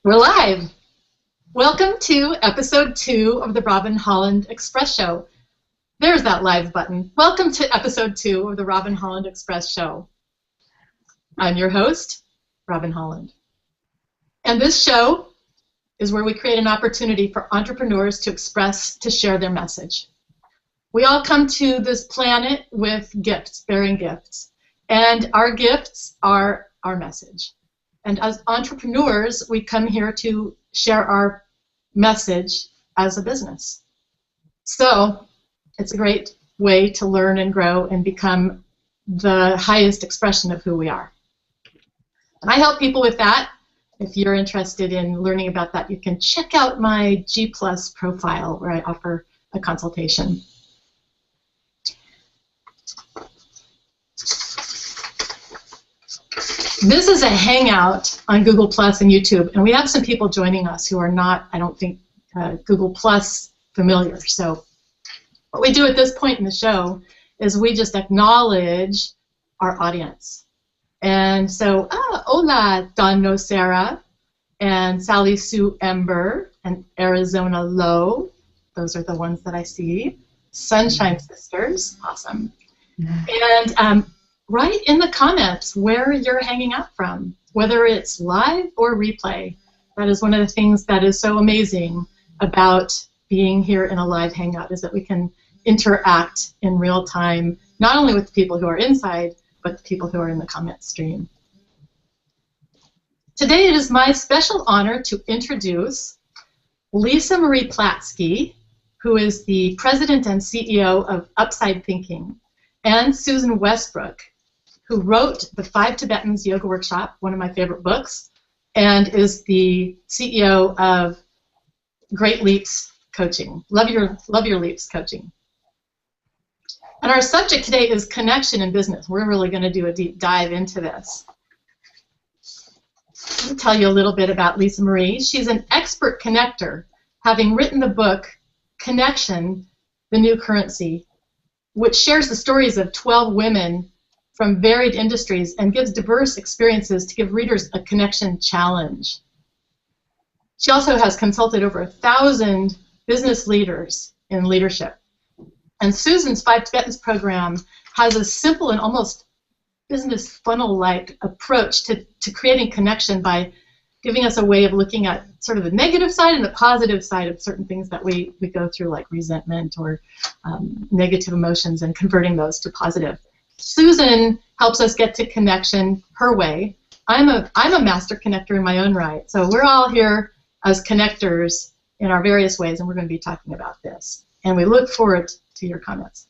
We're live. Welcome to episode 2 of the Robin Holland Express Show. There's that live button. Welcome to episode 2 of the Robin Holland Express Show. I'm your host, Robin Holland. And this show is where we create an opportunity for entrepreneurs to express, to share their message. We all come to this planet with gifts, bearing gifts. And our gifts are our message. And as entrepreneurs, we come here to share our message as a business. So it's a great way to learn and grow and become the highest expression of who we are. And I help people with that. If you're interested in learning about that, you can check out my G+ profile where I offer a consultation. This is a hangout on Google Plus and YouTube, and we have some people joining us who are not, I don't think, Google Plus familiar. So what we do at this point in the show is we just acknowledge our audience. And so, hola, Don Nocera, and Sally Sue Ember, and Arizona Low. Those are the ones that I see. Sunshine Sisters, awesome. And write in the comments where you're hanging out from, whether it's live or replay. That is one of the things that is so amazing about being here in a live hangout, is that we can interact in real time, not only with the people who are inside, but the people who are in the comment stream. Today it is my special honor to introduce Lisa Marie Platsky, who is the president and CEO of Upside Thinking, and Susan Westbrook, who wrote the 5 Tibetans Yoga Workshop, one of my favorite books, and is the CEO of Great Leaps Coaching. Love your Leaps Coaching. And our subject today is connection in business. We're really going to do a deep dive into this. Let me tell you a little bit about Lisa Marie. She's an expert connector, having written the book Connection, the New Currency, which shares the stories of 12 women from varied industries and gives diverse experiences to give readers a connection challenge. She also has consulted over 1,000 business leaders in leadership. And Susan's 5 Tibetans program has a simple and almost business funnel-like approach to creating connection by giving us a way of looking at sort of the negative side and the positive side of certain things that we go through, like resentment or negative emotions, and converting those to positive. Susan helps us get to connection her way. I'm a master connector in my own right, so we're all here as connectors in our various ways, and we're going to be talking about this. And we look forward to your comments.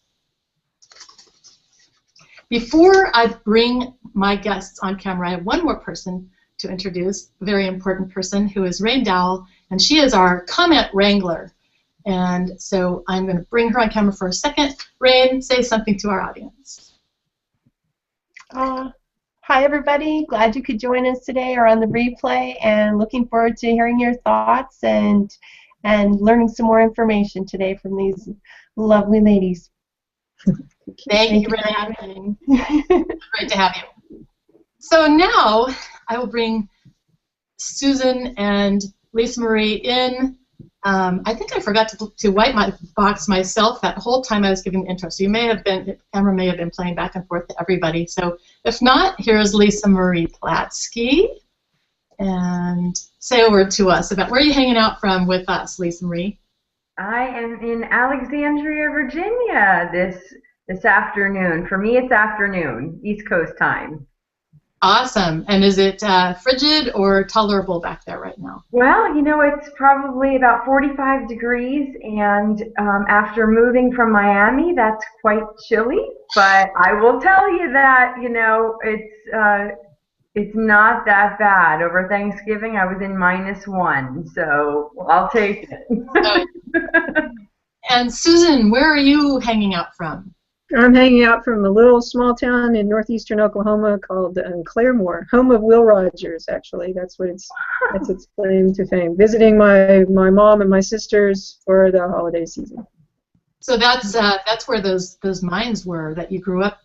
Before I bring my guests on camera, I have one more person to introduce, a very important person, who is Rain Dowell, and she is our comment wrangler. And so I'm going to bring her on camera for a second. Rain, say something to our audience. Hi everybody, glad you could join us today or on the replay, and looking forward to hearing your thoughts and learning some more information today from these lovely ladies. Thank you, Rain. Great to have you. So now I will bring Susan and Lisa Marie in. I think I forgot to wipe my box myself that whole time I was giving the intro. So the camera may have been playing back and forth to everybody. So if not, here's Lisa Marie Platsky. And say a word to us about where are you hanging out from with us, Lisa Marie? I am in Alexandria, Virginia this afternoon. For me, it's afternoon, East Coast time. Awesome. And is it frigid or tolerable back there right now? Well, you know, it's probably about 45 degrees, and after moving from Miami, that's quite chilly. But I will tell you that, you know, it's not that bad. Over Thanksgiving, I was in -1, so I'll take it. And Susan, where are you hanging out from? I'm hanging out from a little small town in northeastern Oklahoma called Claremore, home of Will Rogers. Actually, that's its claim to fame. Visiting my mom and my sisters for the holiday season. So that's where those mines were that you grew up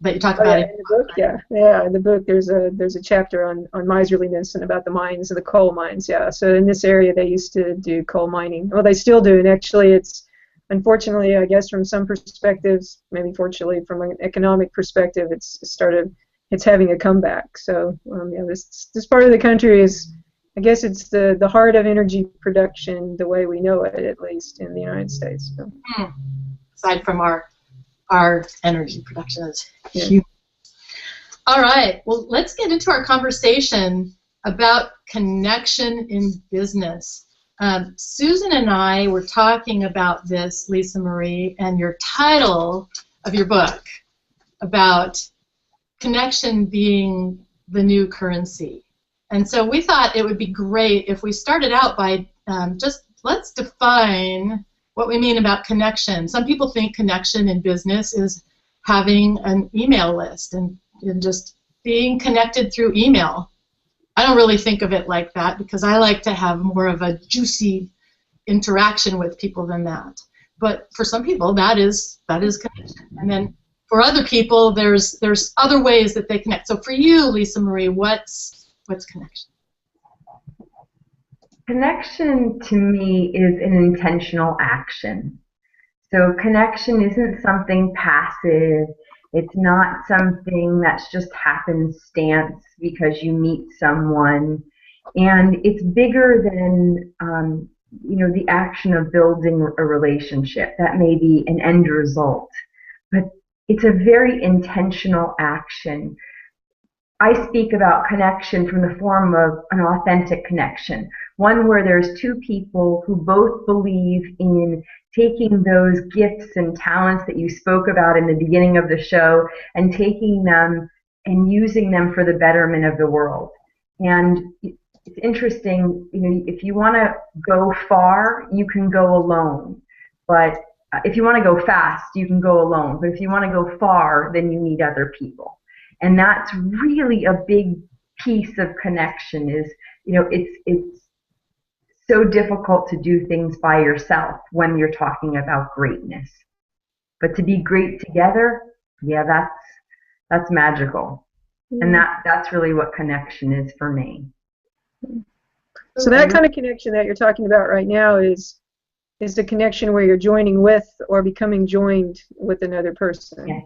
that you talk Oh about yeah, in the book, yeah, in the book there's a chapter on miserliness and about the mines and the coal mines, yeah. So in this area they used to do coal mining. Well, they still do, and actually it's unfortunately, I guess from some perspectives, maybe fortunately from an economic perspective, it's having a comeback. So yeah, this part of the country is, I guess it's the heart of energy production, the way we know it, at least in the United States. So. Aside from our energy production is Yeah. huge. All right, well, let's get into our conversation about connection in business. Susan and I were talking about this, Lisa Marie, and your title of your book about connection being the new currency. And so we thought it would be great if we started out by let's define what we mean about connection. Some people think connection in business is having an email list and just being connected through email. I don't really think of it like that because I like to have more of a juicy interaction with people than that. But for some people, that is connection. And then for other people, there's other ways that they connect. So for you, Lisa Marie, what's connection? Connection to me is an intentional action. So connection isn't something passive. It's not something that's just happenstance because you meet someone. And it's bigger than the action of building a relationship. That may be an end result. But it's a very intentional action. I speak about connection from the form of an authentic connection, one where there's two people who both believe in taking those gifts and talents that you spoke about in the beginning of the show and taking them and using them for the betterment of the world. And it's interesting, if you want to go far, you can go alone. But if you want to go fast, you can go alone. But if you want to go far, then you need other people. And that's really a big piece of connection is, it's so difficult to do things by yourself when you're talking about greatness. But to be great together, yeah, that's magical. And that's really what connection is for me. So that kind of connection that you're talking about right now is the connection where you're joining with or becoming joined with another person. Yeah.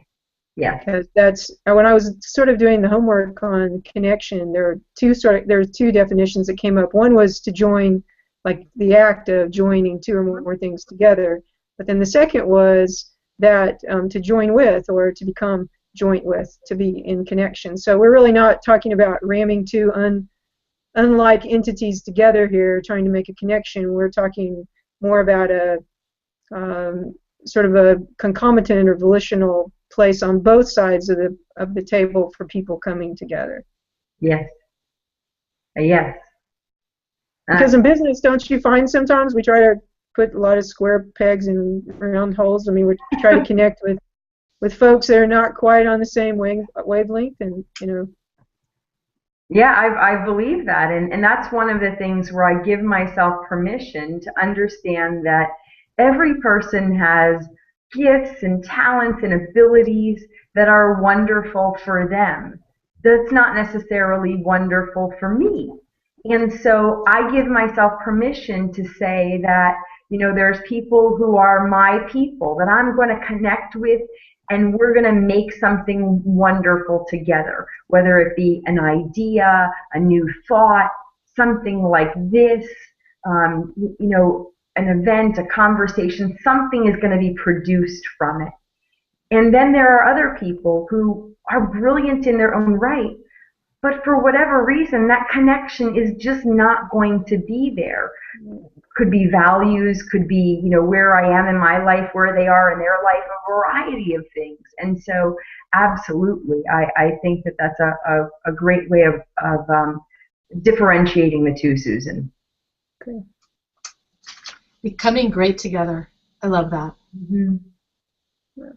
Yeah. Because that's when I was sort of doing the homework on connection. There were two definitions that came up. One was to join, like the act of joining two or more things together. But then the second was that to join with or to become joint with, to be in connection. So we're really not talking about ramming two unlike entities together here, trying to make a connection. We're talking more about a sort of a concomitant or volitional place on both sides of the table for people coming together. Yes. Yes. Because in business, don't you find sometimes we try to put a lot of square pegs in round holes? I mean, we try to connect with folks that are not quite on the same wavelength, and Yeah, I believe that, and that's one of the things where I give myself permission to understand that every person has gifts and talents and abilities that are wonderful for them. That's not necessarily wonderful for me. And so I give myself permission to say that, there's people who are my people that I'm going to connect with, and we're going to make something wonderful together, whether it be an idea, a new thought, something like this, an event, a conversation, something is going to be produced from it. And then there are other people who are brilliant in their own right, but for whatever reason, that connection is just not going to be there. Could be values, could be, where I am in my life, where they are in their life, a variety of things. And so, absolutely, I think that that's a great way of differentiating the two, Susan. Okay. Becoming great together. I love that. Mm-hmm. Yeah.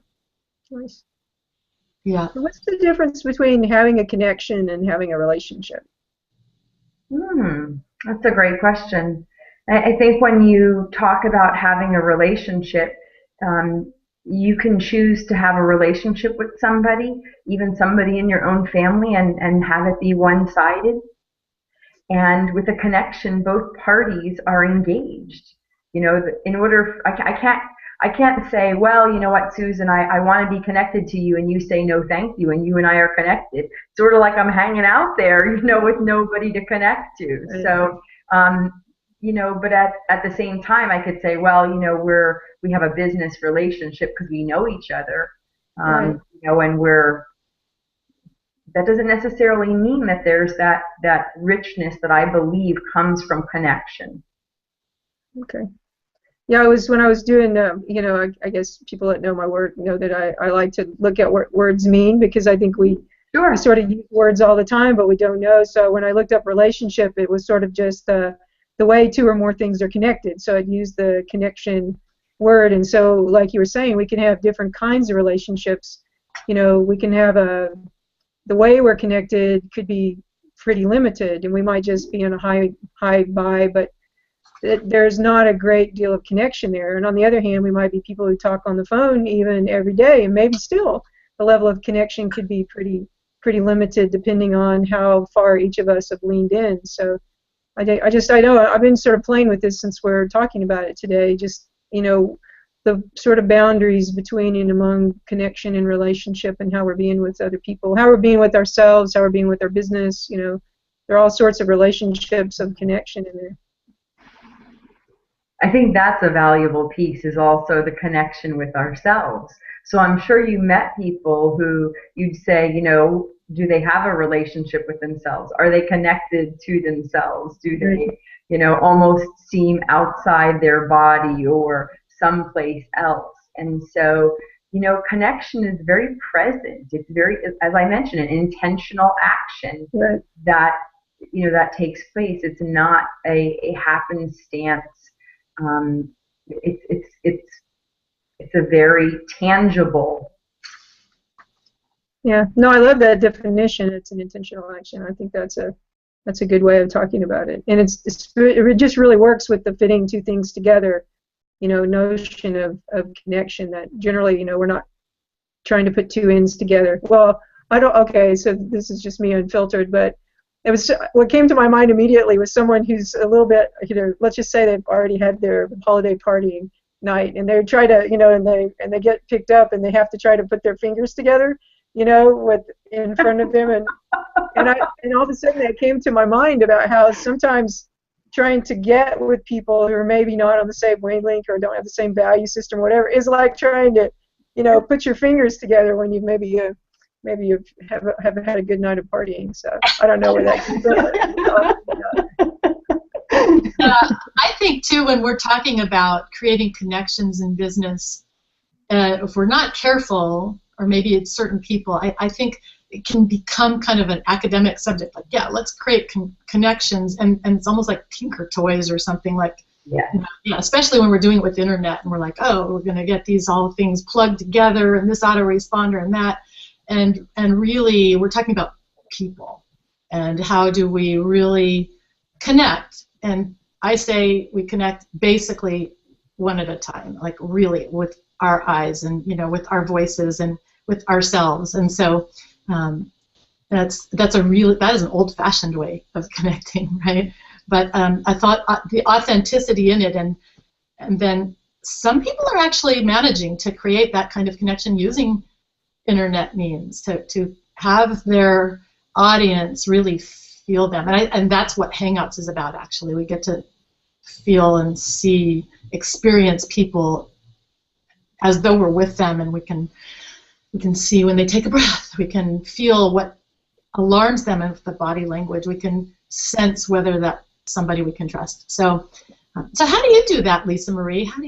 Nice. Yeah. So what's the difference between having a connection and having a relationship? That's a great question. I think when you talk about having a relationship, you can choose to have a relationship with somebody, even somebody in your own family, and have it be one-sided. And with a connection, both parties are engaged. You know, in order, I can't say, well, you know what, Susan, I want to be connected to you, and you say no, thank you, and you and I are connected. Sort of like I'm hanging out there, you know, with nobody to connect to. So, you know, but at the same time, I could say, well, you know, we have a business relationship because we know each other, you know, and that doesn't necessarily mean that there's that richness that I believe comes from connection. Okay. Yeah, when I was doing, you know, I guess people that know my work know that I like to look at what words mean, because I think we sort of use words all the time, but we don't know. So when I looked up relationship, it was sort of just the way two or more things are connected. So I'd use the connection word. And so, like you were saying, we can have different kinds of relationships. You know, we can have the way we're connected could be pretty limited, and we might just be in a high vibe, but there's not a great deal of connection there. And on the other hand, we might be people who talk on the phone even every day, and maybe still the level of connection could be pretty limited depending on how far each of us have leaned in. So I know I've been sort of playing with this since we're talking about it today, just, you know, the sort of boundaries between and among connection and relationship, and how we're being with other people, how we're being with ourselves, how we're being with our business. You know, there are all sorts of relationships of connection in there. I think that's a valuable piece, is also the connection with ourselves. So I'm sure you met people who you'd say, you know, do they have a relationship with themselves? Are they connected to themselves? Do they, you know, almost seem outside their body or someplace else? And so, you know, connection is very present. It's very, as I mentioned, an intentional action that, you know, that takes place. It's not a happenstance. It's a very tangible. Yeah, no, I love that definition. It's an intentional action. I think that's a good way of talking about it, and it just really works with the fitting two things together, you know, notion of connection, that generally, you know, we're not trying to put two ends together. Well, okay, so this is just me unfiltered, but it was what came to my mind immediately was someone who's a little bit, you know, let's just say they've already had their holiday partying night, and they try to, you know, and they get picked up, and they have to try to put their fingers together, you know, in front of them, and all of a sudden it came to my mind about how sometimes trying to get with people who are maybe not on the same wavelength or don't have the same value system or whatever is like trying to, you know, put your fingers together when you maybe you haven't had a good night of partying. So I don't know where that came from. I think too, when we're talking about creating connections in business, if we're not careful, or maybe it's certain people, I think it can become kind of an academic subject. Like, yeah, let's create connections, and it's almost like Tinker Toys or something like. Yeah. Yeah, especially when we're doing it with the internet, and we're like, oh, we're going to get these all things plugged together, and this autoresponder and that. And really, we're talking about people, and how do we really connect? And I say we connect basically one at a time, like really with our eyes, and, you know, with our voices, and with ourselves. And so that is an old-fashioned way of connecting, right? But I thought the authenticity in it, and then some people are actually managing to create that kind of connection using internet means to have their audience really feel them, and that's what Hangouts is about. Actually, we get to feel and see, experience people as though we're with them, and we can see when they take a breath. We can feel what alarms them with the body language. We can sense whether that's somebody we can trust. So how do you do that, Lisa Marie? How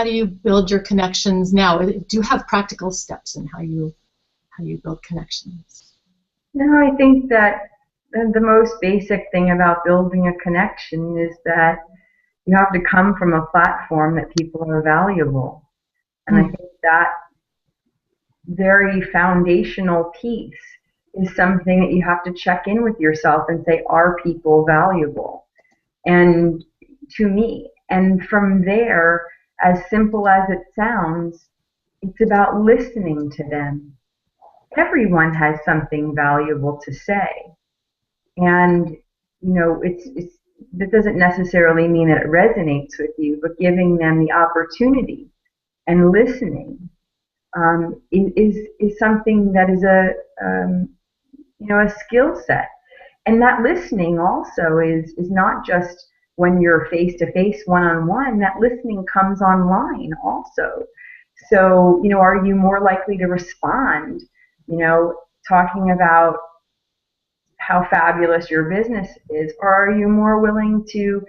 do you build your connections now? Do you have practical steps in how you build connections? No, I think that the most basic thing about building a connection is that you have to come from a platform that people are valuable. And I think that very foundational piece is something that you have to check in with yourself and say, are people valuable? And to me, and from there, as simple as it sounds, it's about listening to them. Everyone has something valuable to say. And, that doesn't necessarily mean that it resonates with you, but giving them the opportunity and listening is something that is a skill set. And that listening also is not just when you're face to face, one on one. That listening comes online also. So, are you more likely to respond? Talking about how fabulous your business is, or are you more willing to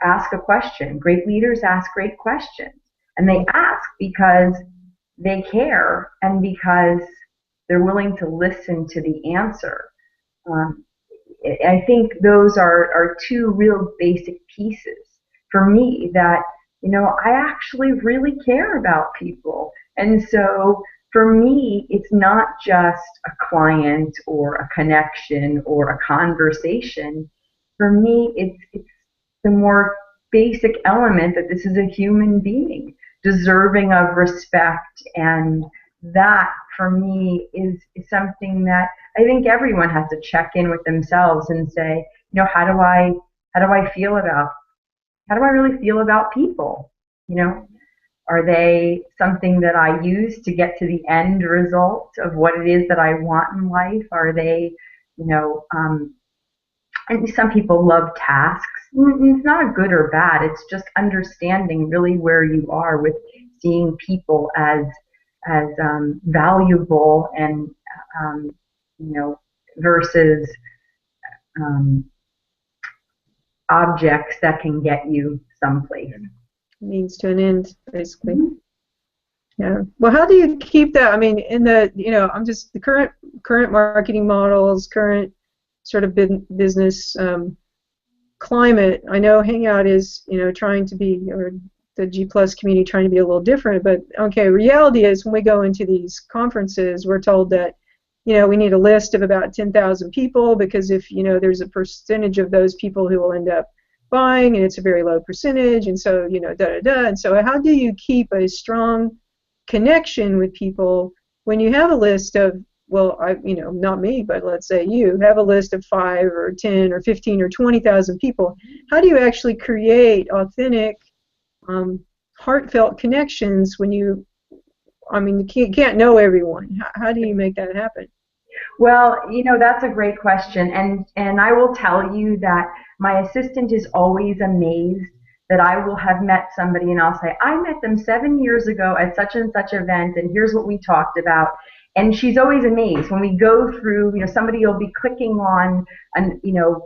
ask a question? Great leaders ask great questions, and they ask because they care and because they're willing to listen to the answer. I think those are two real basic pieces for me that, I actually really care about people. And so for me, it's not just a client or a connection or a conversation. For me, it's the more basic element that this is a human being deserving of respect, and that for me is something that I think everyone has to check in with themselves and say, how do I feel about, how do I really feel about people? Are they something that I use to get to the end result of what it is that I want in life? Are they, and some people love tasks. It's not a good or bad. It's just understanding really where you are with seeing people as valuable and versus objects that can get you someplace. Means to an end, basically. Yeah. Well, how do you keep that? I mean, in the I'm just the current marketing models, current sort of business climate. I know Hangout is trying to be, or the G Plus community trying to be a little different. But okay, reality is when we go into these conferences, we're told that we need a list of about 10,000 people, because if there's a percentage of those people who will end up buying, and it's a very low percentage, and so and so how do you keep a strong connection with people when you have a list of, well, not me, but let's say you have a list of 5 or 10 or 15 or 20,000 people? How do you actually create authentic, heartfelt connections when you can't know everyone? How do you make that happen? Well, that's a great question, and I will tell you that my assistant is always amazed that I will have met somebody and I'll say, I met them 7 years ago at such and such event, and here's what we talked about. And she's always amazed when we go through, somebody will be clicking on,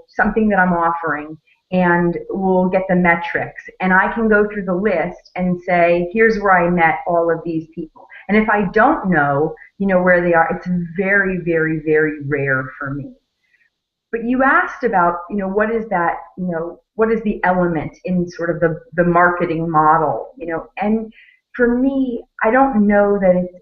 something that I'm offering, and we'll get the metrics. And I can go through the list and say, here's where I met all of these people. And if I don't know, where they are, it's very, very, very rare for me. But you asked about, what is that, what is the element in sort of the marketing model, and for me, I don't know that it's,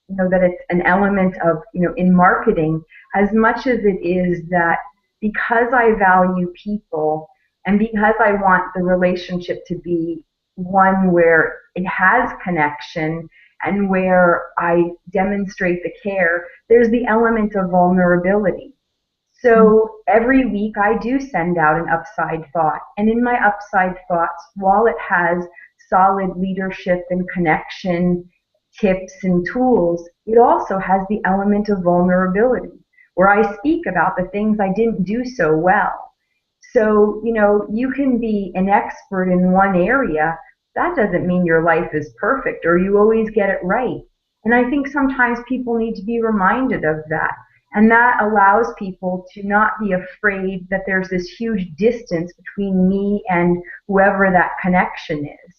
that it's an element of, in marketing as much as it is that because I value people and because I want the relationship to be one where it has connection and where I demonstrate the care, there's the element of vulnerability. So every week I do send out an upside thought. And in my upside thoughts, while it has solid leadership and connection tips and tools, it also has the element of vulnerability, where I speak about the things I didn't do so well. So, you can be an expert in one area. That doesn't mean your life is perfect or you always get it right. And I think sometimes people need to be reminded of that. And that allows people to not be afraid that there's this huge distance between me and whoever that connection is.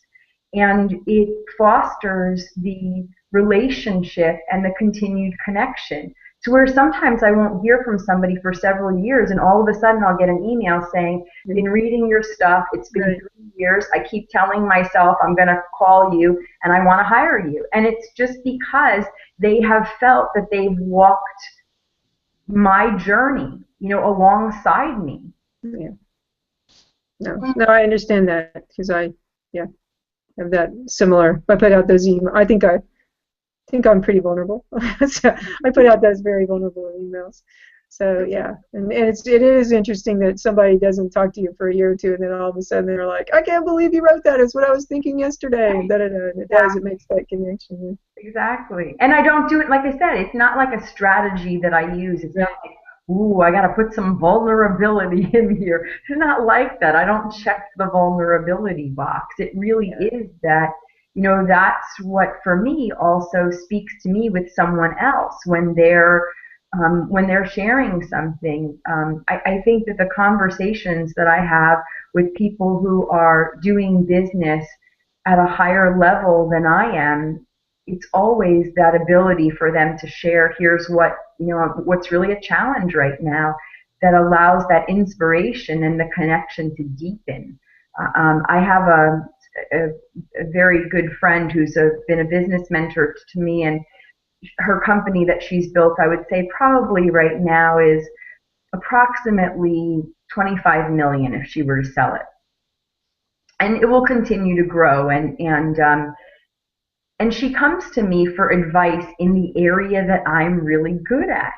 And it fosters the relationship and the continued connection, to where sometimes I won't hear from somebody for several years, and all of a sudden I'll get an email saying, I've been reading your stuff, it's been 3 years, I keep telling myself I'm going to call you and I want to hire you. And it's just because they have felt that they've walked my journey, alongside me. Yeah. No, I understand that, because I have that similar. I put out those emails. I think think I'm pretty vulnerable. So I put out those very vulnerable emails. So yeah, and it is interesting that somebody doesn't talk to you for a year or two, and then all of a sudden they're like, I can't believe you wrote that. It's what I was thinking yesterday. And it does. It makes that connection. Exactly. And I don't do it, like I said, it's not like a strategy that I use. It's not like, ooh, I got to put some vulnerability in here. It's not like that. I don't check the vulnerability box. It really is that, that's what for me also speaks to me with someone else when they're sharing something. I think that the conversations that I have with people who are doing business at a higher level than I am, it's always that ability for them to share, here's what's really a challenge right now, that allows that inspiration and the connection to deepen. I have a very good friend who's been a business mentor to me, and her company that she's built, I would say probably right now is approximately 25 million if she were to sell it. And it will continue to grow, and she comes to me for advice in the area that I'm really good at.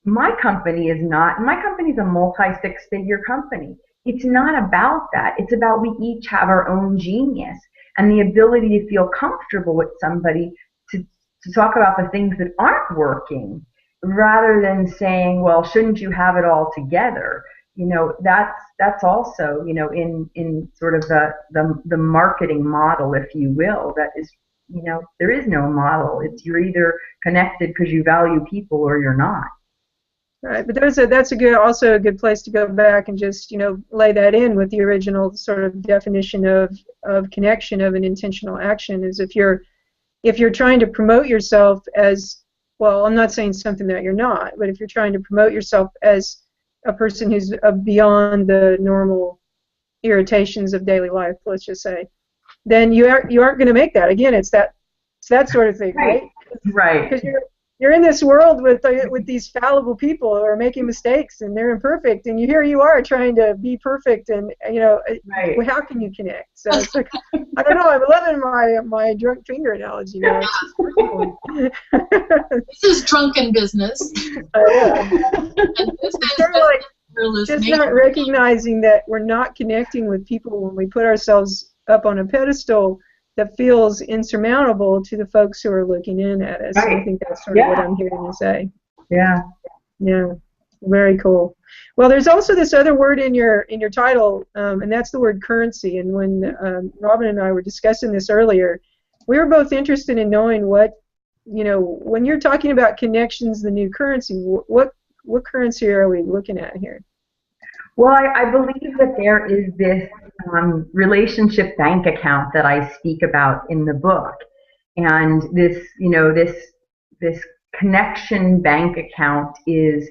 My company is a multi-six-figure company. It's not about that. It's about we each have our own genius and the ability to feel comfortable with somebody to talk about the things that aren't working, rather than saying, well, shouldn't you have it all together? That's also, in sort of the marketing model, if you will, that is, there is no model. It's you're either connected because you value people or you're not. Right, but that's also a good place to go back and just, lay that in with the original sort of definition of connection, of an intentional action, is if you're trying to promote yourself as, well, I'm not saying something that you're not, but if you're trying to promote yourself as a person who's beyond the normal irritations of daily life, let's just say, then you aren't going to make that. Again, it's that sort of thing, right? Right. Because you're in this world with these fallible people who are making mistakes and they're imperfect, and here you are trying to be perfect, and Right. Well, how can you connect? So it's like, I don't know. I'm loving my drunk finger analogy now. It's just working. This is drunken business. Yeah. And this It's is sort of like just listening. not recognizing that we're not connecting with people when we put ourselves up on a pedestal that feels insurmountable to the folks who are looking in at us. Right. And I think that's sort of what I'm hearing you say. Yeah. Yeah. Very cool. Well, there's also this other word in your title, and that's the word currency. And when Robin and I were discussing this earlier, we were both interested in knowing what, when you're talking about connections, the new currency, what currency are we looking at here? Well, I believe that there is this relationship bank account that I speak about in the book, and this connection bank account is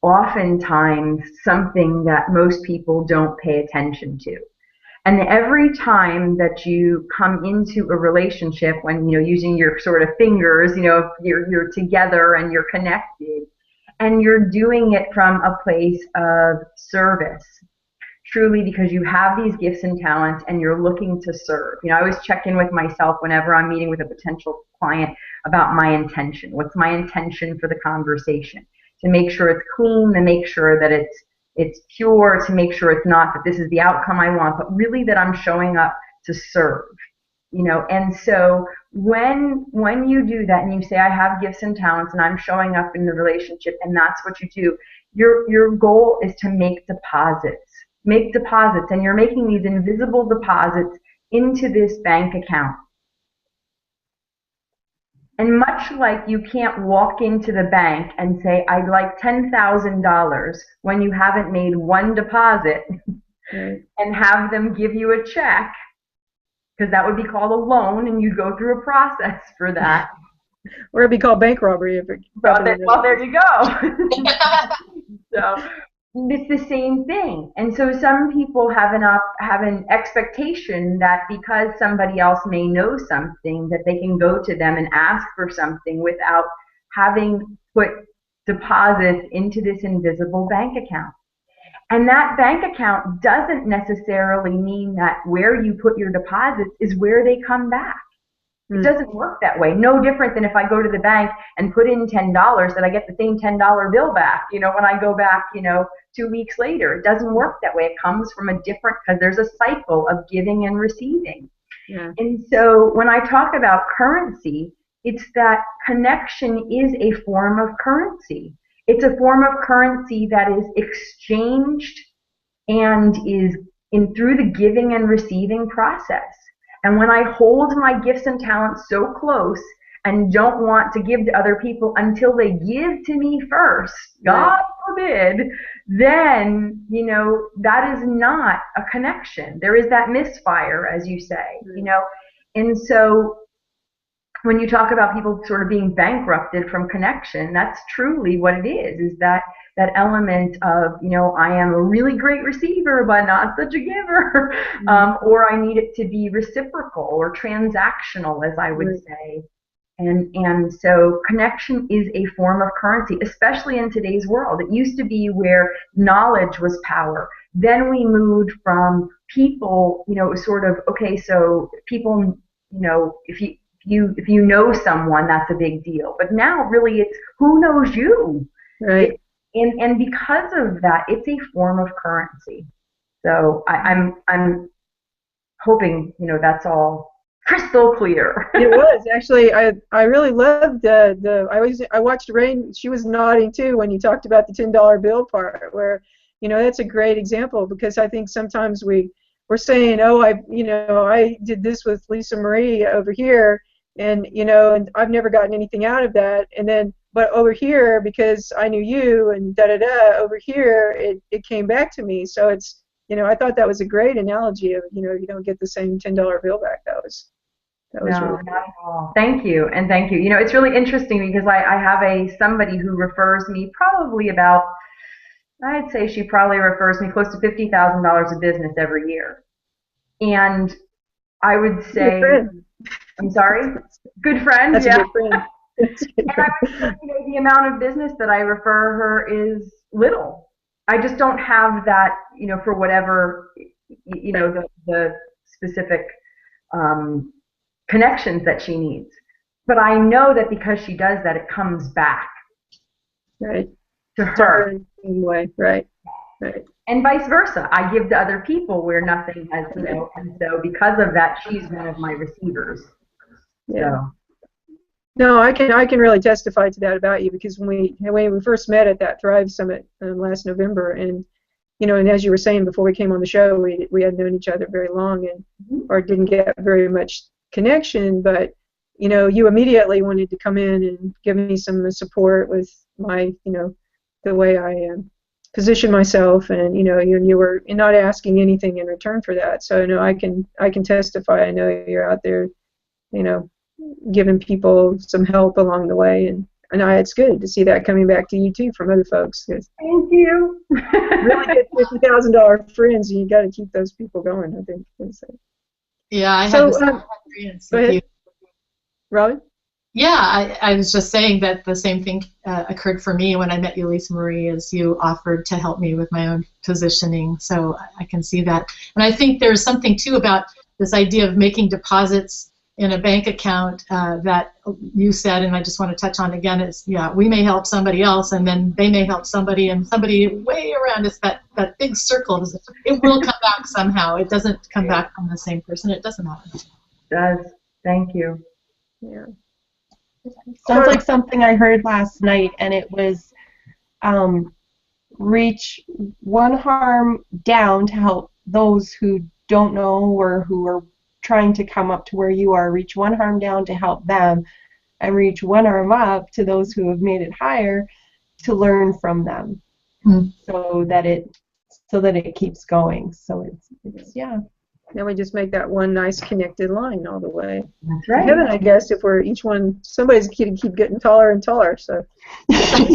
oftentimes something that most people don't pay attention to. And every time that you come into a relationship, when using your sort of fingers, you're together and you're connected, and you're doing it from a place of service, truly, because you have these gifts and talents and you're looking to serve. I always check in with myself whenever I'm meeting with a potential client about my intention. What's my intention for the conversation? To make sure it's clean, to make sure that it's pure, to make sure it's not that this is the outcome I want, but really that I'm showing up to serve. And so when you do that and you say, I have gifts and talents and I'm showing up in the relationship, and that's what you do, your goal is to make deposits, and you're making these invisible deposits into this bank account. And much like you can't walk into the bank and say, I'd like $10,000 when you haven't made one deposit, right, and have them give you a check, because that would be called a loan, and you'd go through a process for that. Or it'd be called bank robbery. Well, there you go. So it's the same thing. And so some people have an expectation that because somebody else may know something, that they can go to them and ask for something without having put deposits into this invisible bank account. And that bank account doesn't necessarily mean that where you put your deposits is where they come back. It doesn't work that way. No different than if I go to the bank and put in $10 that I get the same $10 bill back, when I go back, 2 weeks later. It doesn't work that way. It comes from a different, because there's a cycle of giving and receiving. Yeah. And so when I talk about currency, it's that connection is a form of currency. It's a form of currency that is exchanged and is through the giving and receiving process. And when I hold my gifts and talents so close and don't want to give to other people until they give to me first, God forbid, then, that is not a connection. There is that misfire, as you say, And so when you talk about people sort of being bankrupted from connection, that's truly what it is that element of, I am a really great receiver, but not such a giver, or I need it to be reciprocal or transactional, as I would say. And so connection is a form of currency, especially in today's world. It used to be where knowledge was power. Then we moved from people, sort of, okay, so people, if you know someone, that's a big deal. But now really it's who knows you. Right. And because of that, it's a form of currency. So I'm hoping, that's all crystal clear. It was actually. I really loved I watched Rain. She was nodding too when you talked about the $10 bill part, where that's a great example, because I think sometimes we're saying, oh, I did this with Lisa Marie over here, and and I've never gotten anything out of that, and then but over here, because I knew you and over here it came back to me. So it's I thought that was a great analogy of you don't get the same $10 bill back. That was no, really not at all. Thank you, and thank you. It's really interesting because I have somebody who refers me probably about, I'd say she probably refers me close to $50,000 of business every year, and I would say, I'm sorry, good friend. That's a good friend. And I would say, the amount of business that I refer her is little. I just don't have that, for whatever, the specific connections that she needs. But I know that because she does that, it comes back. Right. To her. Same way. Right. Right. And vice versa. I give to other people where nothing has, and so because of that, she's one of my receivers. Yeah. So. No, I can really testify to that about you, because when we first met at that Thrive Summit last November, and and as you were saying before we came on the show, we had known each other very long and or didn't get very much connection, but you immediately wanted to come in and give me some support with my the way I position myself, and you were not asking anything in return for that. So I can testify. I know you're out there giving people some help along the way, and it's good to see that coming back to you too from other folks. Thank you. Really good $50,000 friends, and you got to keep those people going, I think. Yeah, I had the same experience with you. Robin? Yeah, I was just saying that the same thing occurred for me when I met you, Lisa Marie, as you offered to help me with my own positioning. So I can see that. And I think there's something too about this idea of making deposits in a bank account that you said, and I just want to touch on again, is we may help somebody else, and then they may help somebody, and somebody way around us. That big circle, it will come back somehow. It doesn't come back from the same person. It doesn't happen. It does. Thank you. Yeah. Sounds like something I heard last night, and it was reach one arm down to help those who don't know or who are trying to come up to where you are. Reach one arm down to help them, and reach one arm up to those who have made it higher to learn from them, so that it keeps going. So it's yeah. Then we just make that one nice connected line all the way. That's right. To heaven, I guess, if we're each one, somebody's going to keep getting taller and taller. So must be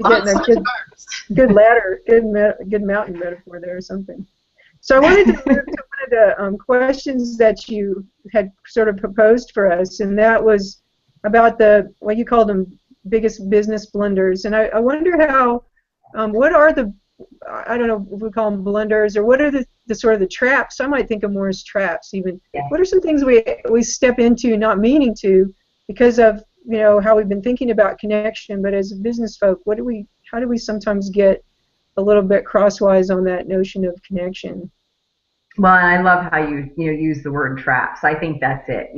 getting a good ladder, good mountain metaphor there or something. So I wanted to move to one of the questions that you had sort of proposed for us, and that was about what you called them biggest business blunders. And I wonder how, what are the I don't know if we call them blunders, or what are the sort of the traps? I might think of more as traps even. Yeah. What are some things we step into not meaning to because of, you know, how we've been thinking about connection, but as business folk, how do we sometimes get a little bit crosswise on that notion of connection? Well, and I love how you use the word traps. I think that's it.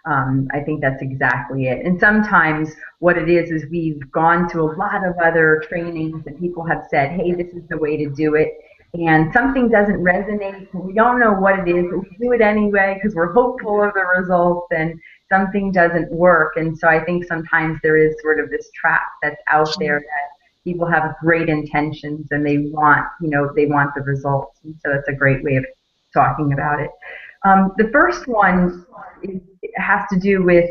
I think that's exactly it. And sometimes what it is we've gone to a lot of other trainings and people have said, hey, this is the way to do it. And something doesn't resonate. We don't know what it is, but we do it anyway because we're hopeful of the results, and something doesn't work. And so I think sometimes there is sort of this trap that's out there that people have great intentions and they want the results. And so that's a great way of talking about it. The first one has to do with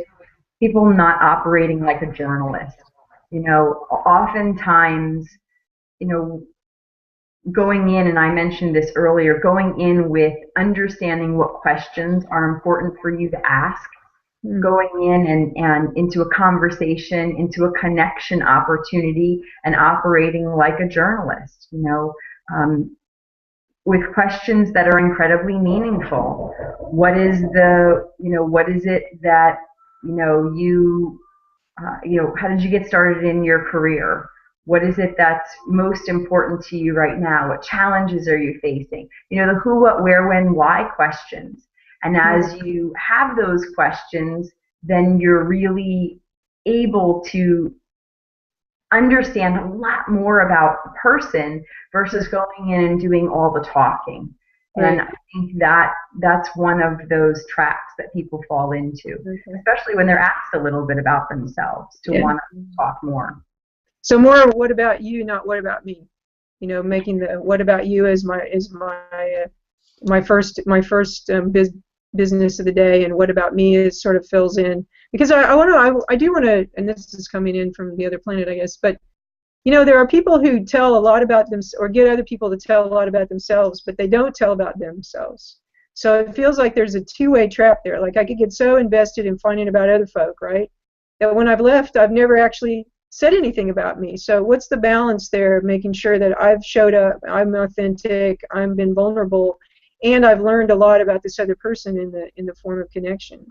people not operating like a journalist. Oftentimes, going in, and I mentioned this earlier, going in with understanding what questions are important for you to ask, going in and into a conversation, into a connection opportunity, and operating like a journalist, with questions that are incredibly meaningful. What is it that, how did you get started in your career? What is it that's most important to you right now? What challenges are you facing? The who, what, where, when, why questions. And as you have those questions, then you're really able to understand a lot more about the person versus going in and doing all the talking. Right. And I think that's one of those traps that people fall into, especially when they're asked a little bit about themselves to want to talk more. So more what about you, not what about me. Making the what about you is my first business of the day, and what about me is sort of fills in, because I do want to, and this is coming in from the other planet, I guess, but there are people who tell a lot about them or get other people to tell a lot about themselves, but they don't tell about themselves. So it feels like there's a two-way trap there. Like I could get so invested in finding about other folk, right, that when I've left, I've never actually said anything about me. So what's the balance there, making sure that I've showed up, I'm authentic, I've been vulnerable, and I've learned a lot about this other person in the form of connection?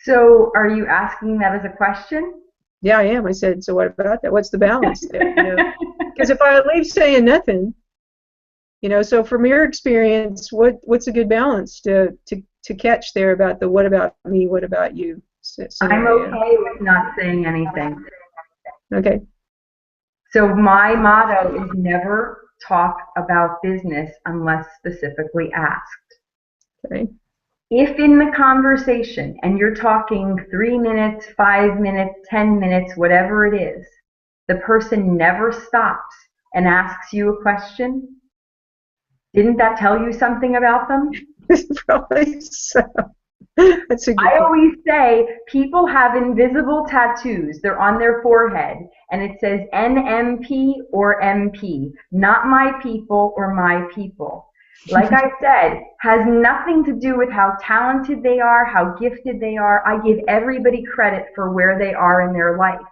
So are you asking that as a question? Yeah, I am. I said, so what about that? What's the balance there? Because if I leave saying nothing, so from your experience, what's a good balance to catch there about the what about me, what about you scenario? I'm okay with not saying anything. Okay. So my motto is never talk about business unless specifically asked. Okay. If in the conversation, and you're talking 3 minutes, 5 minutes, 10 minutes, whatever it is, the person never stops and asks you a question, didn't that tell you something about them? Probably so. That's a good I always say people have invisible tattoos. They're on their forehead, and it says NMP or MP, not my people or my people. Like I said, has nothing to do with how talented they are, how gifted they are. I give everybody credit for where they are in their life.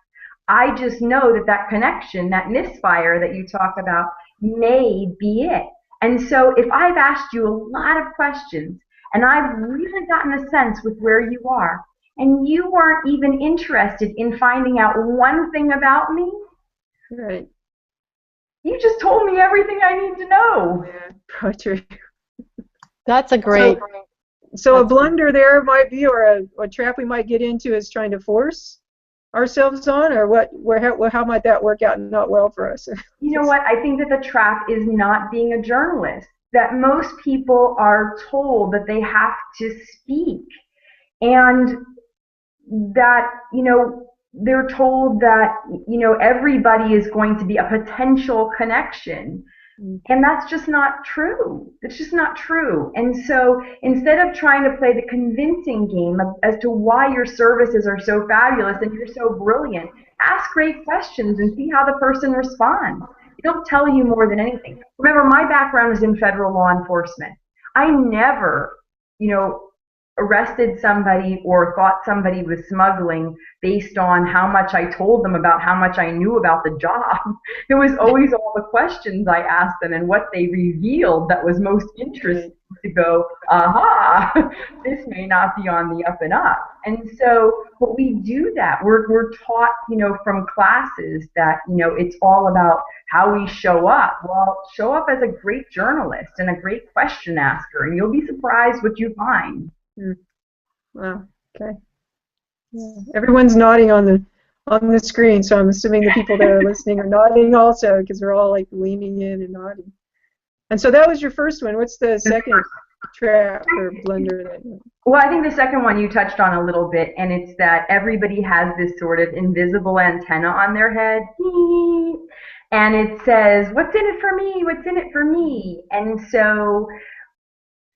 I just know that connection, that misfire that you talk about, may be it. And so if I've asked you a lot of questions, and I've really gotten a sense with where you are, and you weren't even interested in finding out one thing about me, right. You just told me everything I need to know. Yeah, true. That's a great. So a blunder there might be, or a trap we might get into is trying to force ourselves on, or how might that work out not well for us? You know what? I think that the trap is not being a journalist. That most people are told that they have to speak, and that they're told that everybody is going to be a potential connection, and that's just not true. It's just not true. And so instead of trying to play the convincing game as to why your services are so fabulous and you're so brilliant, ask great questions and see how the person responds. It'll tell you more than anything. Remember, my background is in federal law enforcement. I never arrested somebody or thought somebody was smuggling based on how much I told them about how much I knew about the job. It was always all the questions I asked them and what they revealed that was most interesting to go, aha, this may not be on the up and up. And so, but we do that. We're taught, from classes that, it's all about how we show up. Well, show up as a great journalist and a great question asker, and you'll be surprised what you find. Wow. Okay. Yeah. Everyone's nodding on the screen, so I'm assuming the people that are listening are nodding also, because we're all like leaning in and nodding. And so that was your first one. What's the second trap or blunder? Well, I think the second one you touched on a little bit, and it's that everybody has this sort of invisible antenna on their head, and it says, "What's in it for me? What's in it for me?" And so,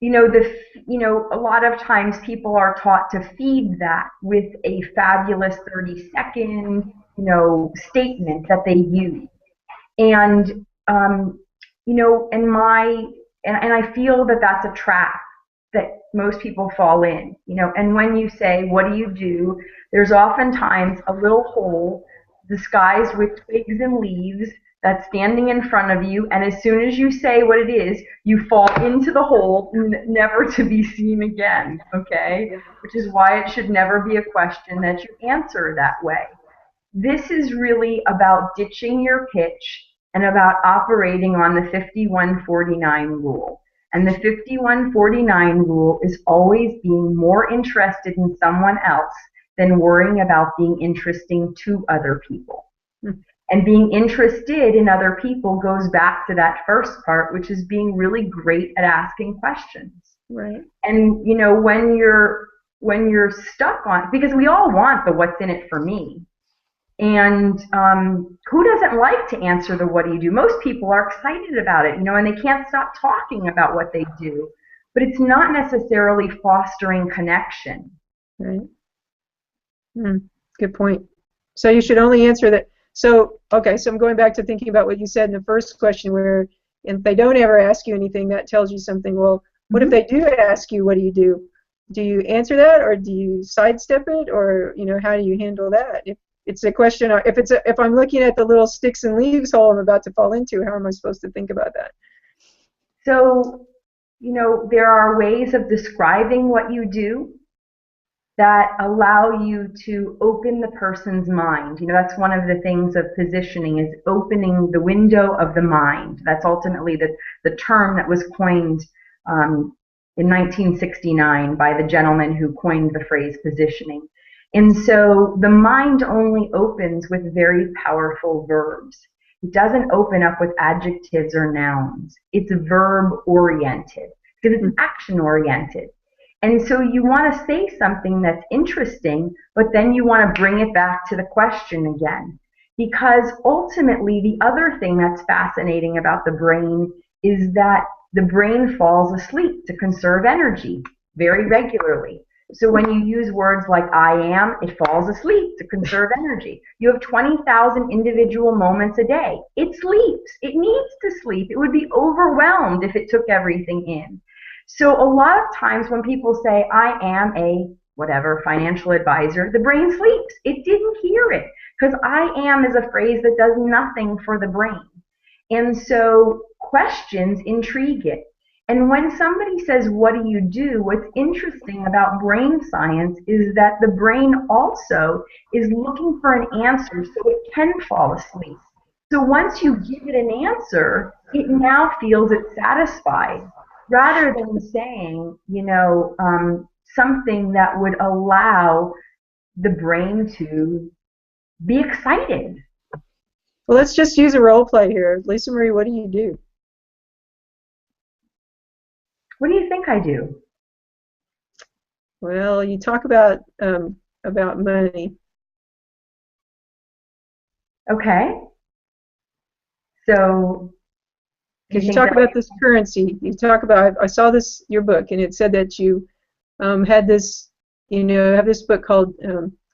a lot of times people are taught to feed that with a fabulous 30-second, statement that they use. And, and I feel that that's a trap that most people fall in, and when you say, what do? There's oftentimes a little hole disguised with twigs and leaves that's standing in front of you, and as soon as you say what it is, you fall into the hole, never to be seen again, okay? Which is why it should never be a question that you answer that way. This is really about ditching your pitch and about operating on the 51-49 rule. And the 51-49 rule is always being more interested in someone else than worrying about being interesting to other people. And being interested in other people goes back to that first part, which is being really great at asking questions. Right. And when you're stuck on, because we all want the what's in it for me. And who doesn't like to answer the what do you do? Most people are excited about it, and they can't stop talking about what they do. But it's not necessarily fostering connection. Right. Good point. So you should only answer that. So, okay, so I'm going back to thinking about what you said in the first question, where if they don't ever ask you anything, that tells you something. Well, what if they do ask you, what do you do? Do you answer that, or do you sidestep it, or how do you handle that? If it's a question, if I'm looking at the little sticks and leaves hole I'm about to fall into, how am I supposed to think about that? So, there are ways of describing what you do that allow you to open the person's mind. That's one of the things of positioning, is opening the window of the mind. That's ultimately the term that was coined in 1969 by the gentleman who coined the phrase positioning. And so the mind only opens with very powerful verbs. It doesn't open up with adjectives or nouns. It's verb-oriented, because it's action-oriented. And so you want to say something that's interesting, but then you want to bring it back to the question again. Because ultimately, the other thing that's fascinating about the brain is that the brain falls asleep to conserve energy very regularly. So when you use words like I am, it falls asleep to conserve energy. You have 20,000 individual moments a day. It sleeps. It needs to sleep. It would be overwhelmed if it took everything in. So a lot of times when people say, I am a whatever financial advisor, the brain sleeps. It didn't hear it, because I am is a phrase that does nothing for the brain. And so questions intrigue it. And when somebody says, what do you do? What's interesting about brain science is that the brain also is looking for an answer so it can fall asleep. So once you give it an answer, it now feels it's satisfied, rather than saying, something that would allow the brain to be excited. Well, let's just use a role play here. Lisa Marie, what do you do? What do you think I do? Well, you talk about money. Okay. So because you talk about this currency. You talk about, I saw this, your book, and it said that you had this, have this book called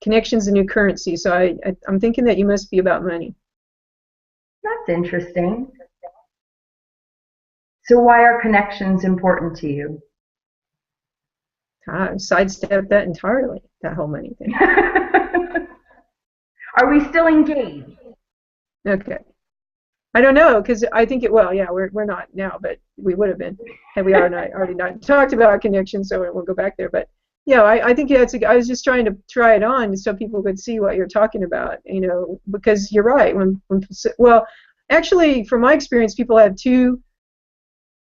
Connections, a New Currency. So I'm thinking that you must be about money. That's interesting. So why are connections important to you? I sidestepped that entirely, that whole money thing. Are we still engaged? Okay. I don't know, because I think well, yeah, we're not now, but we would have been, and we are not, already not talked about connection, so we'll go back there. But yeah, I think I was just trying to try it on so people could see what you're talking about, because you're right. Well, actually, from my experience, people have two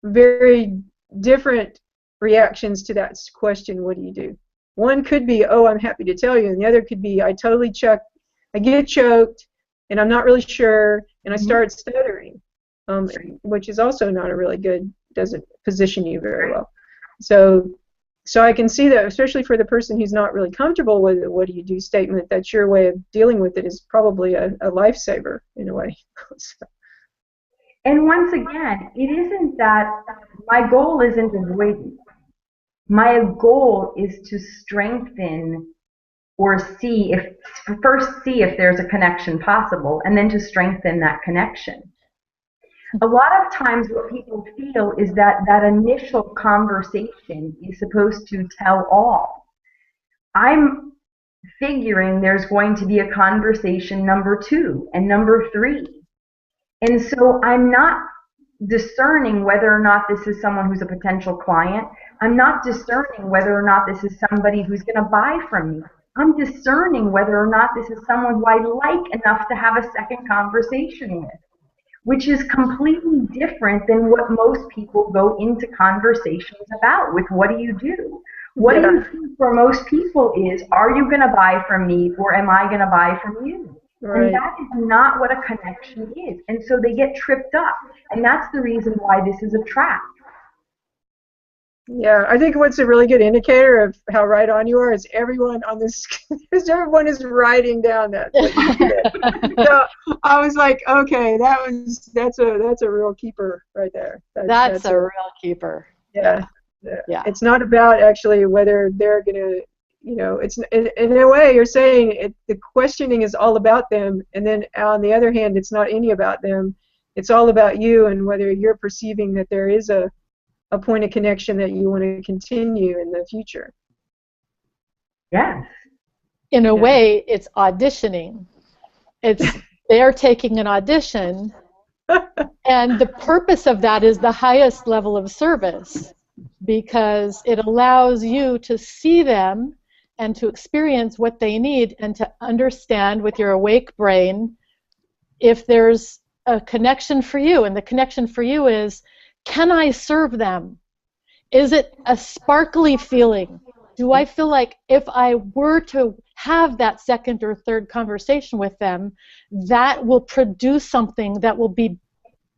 very different reactions to that question. What do you do? One could be, oh, I'm happy to tell you, and the other could be, I get choked, and I'm not really sure, and I start stuttering, which is also not a really good, doesn't position you very well. So I can see that, especially for the person who's not really comfortable with it, what do you do statement, that your way of dealing with it is probably a lifesaver in a way. So. And once again, it isn't that my goal isn't avoidance. My goal is to strengthen or first see if there's a connection possible, and then to strengthen that connection. A lot of times what people feel is that that initial conversation is supposed to tell all. I'm figuring there's going to be a conversation number 2 and number 3. And so I'm not discerning whether or not this is someone who's a potential client. I'm not discerning whether or not this is somebody who's going to buy from me. I'm discerning whether or not this is someone who I like enough to have a second conversation with, which is completely different than what most people go into conversations about with. What do you do? What do you do for most people is, are you going to buy from me, or am I going to buy from you? Right. And that is not what a connection is. And so they get tripped up. And that's the reason why this is a trap. Yeah, I think what's a really good indicator of how right on you are is everyone on this, everyone is writing down that. What you did. So I was like, okay, that's a real keeper right there. That's a real keeper. Yeah. It's not about actually whether they're gonna, it's in a way you're saying the questioning is all about them, and then on the other hand, it's not any about them. It's all about you and whether you're perceiving that there is a point of connection that you want to continue in the future. Yes. In a way, it's auditioning. They're taking an audition, and the purpose of that is the highest level of service, because it allows you to see them and to experience what they need and to understand with your awake brain if there's a connection for you. And the connection for you is, can I serve them? Is it a sparkly feeling? Do I feel like if I were to have that second or third conversation with them, that will produce something that will be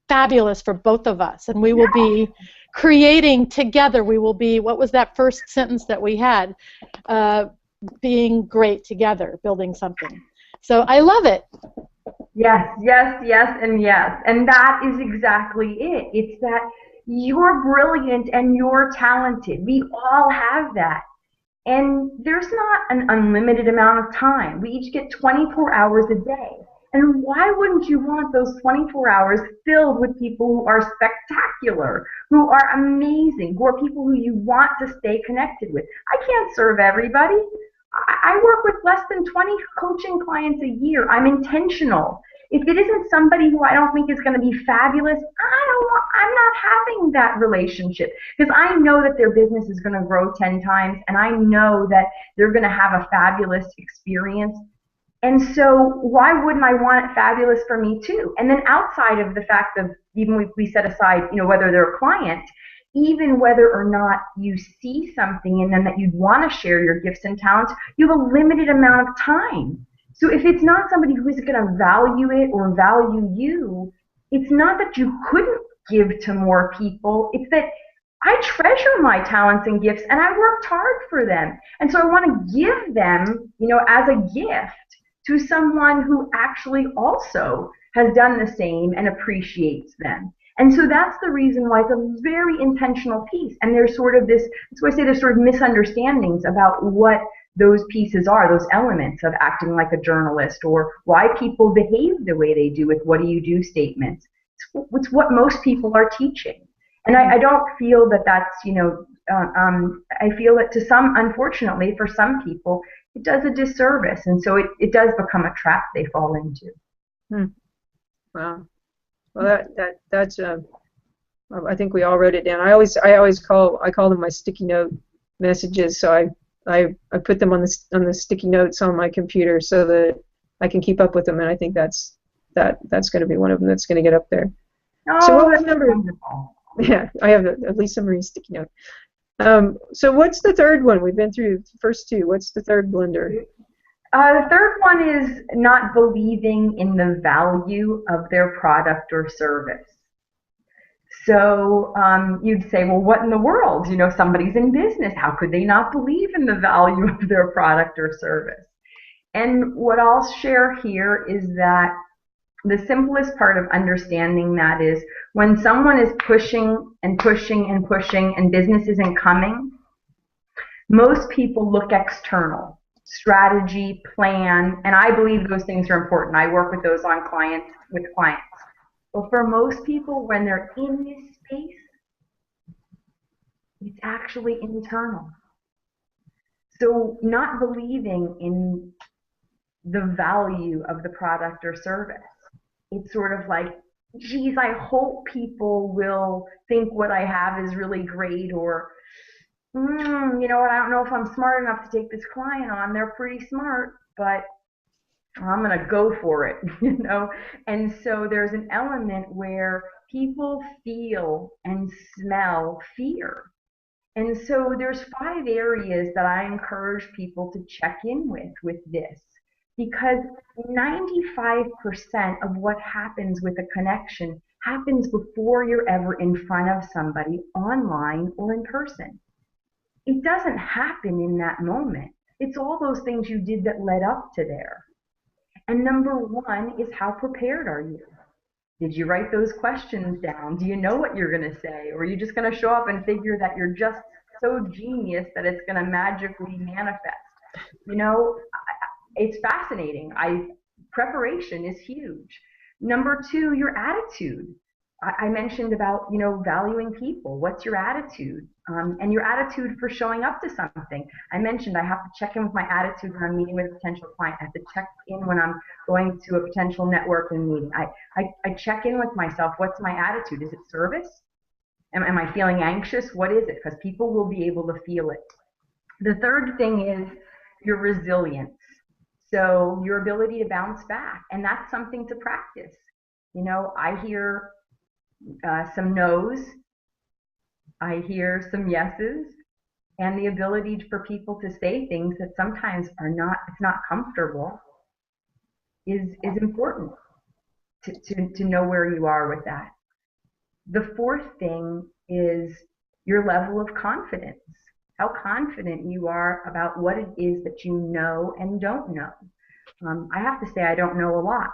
fabulous for both of us, and we will be creating together. We will be, what was that first sentence that we had? Being great together, building something. So I love it. Yes, yes, yes, and yes. And that is exactly it. It's that you're brilliant and you're talented. We all have that. And there's not an unlimited amount of time. We each get 24 hours a day. And why wouldn't you want those 24 hours filled with people who are spectacular, who are amazing, who are people who you want to stay connected with? I can't serve everybody. I work with less than 20 coaching clients a year. I'm intentional. If it isn't somebody who I don't think is going to be fabulous, I'm not having that relationship, because I know that their business is going to grow 10 times, and I know that they're going to have a fabulous experience. And so why wouldn't I want it fabulous for me too? And then outside of the fact of, even if we set aside, whether they're a client, even whether or not you see something in them that you'd want to share your gifts and talents, you have a limited amount of time. So if it's not somebody who is going to value it or value you, it's not that you couldn't give to more people. It's that I treasure my talents and gifts, and I worked hard for them. And so I want to give them, as a gift to someone who actually also has done the same and appreciates them. And so that's the reason why it's a very intentional piece. And there's sort of this, that's why I say there's sort of misunderstandings about what those pieces are, those elements of acting like a journalist, or why people behave the way they do with what do you do statements. It's what most people are teaching. And I don't feel that that's, I feel that to some, unfortunately, for some people, it does a disservice. And so it does become a trap they fall into. Hmm. Wow. Well, that's I think we all wrote it down. I always call them my sticky note messages. So I put them on the sticky notes on my computer so that I can keep up with them. And I think that's going to be one of them that's going to get up there. Oh, So what was that's number? wonderful. Yeah, I have a Lisa Marie sticky note. So what's the third one? We've been through the first two. What's the third blunder? The third one is not believing in the value of their product or service. So you'd say, well, what in the world? Somebody's in business. How could they not believe in the value of their product or service? And what I'll share here is that the simplest part of understanding that is when someone is pushing and pushing and pushing and business isn't coming, most people look external. Strategy, plan, and I believe those things are important. I work with those with clients. But for most people, when they're in this space, it's actually internal. So not believing in the value of the product or service. It's sort of like, geez, I hope people will think what I have is really great, or, you know what, I don't know if I'm smart enough to take this client on. They're pretty smart, but I'm going to go for it, And so there's an element where people feel and smell fear. And so there's 5 areas that I encourage people to check in with this, because 95% of what happens with a connection happens before you're ever in front of somebody, online or in person. It doesn't happen in that moment. It's all those things you did that led up to there. And number 1 is, how prepared are you? Did you write those questions down? Do you know what you're going to say? Or are you just going to show up and figure that you're just so genius that it's going to magically manifest? It's fascinating. Preparation is huge. Number 2, your attitude. I mentioned about, valuing people. What's your attitude? And your attitude for showing up to something. I mentioned I have to check in with my attitude when I'm meeting with a potential client. I have to check in when I'm going to a potential networking meeting. I check in with myself. What's my attitude? Is it service? Am I feeling anxious? What is it? Because people will be able to feel it. The third thing is your resilience. So your ability to bounce back. And that's something to practice. I hear some no's, I hear some yeses, and the ability for people to say things that sometimes it's not comfortable is important to know where you are with that. The fourth thing is your level of confidence, how confident you are about what it is that you know and don't know. I have to say I don't know a lot.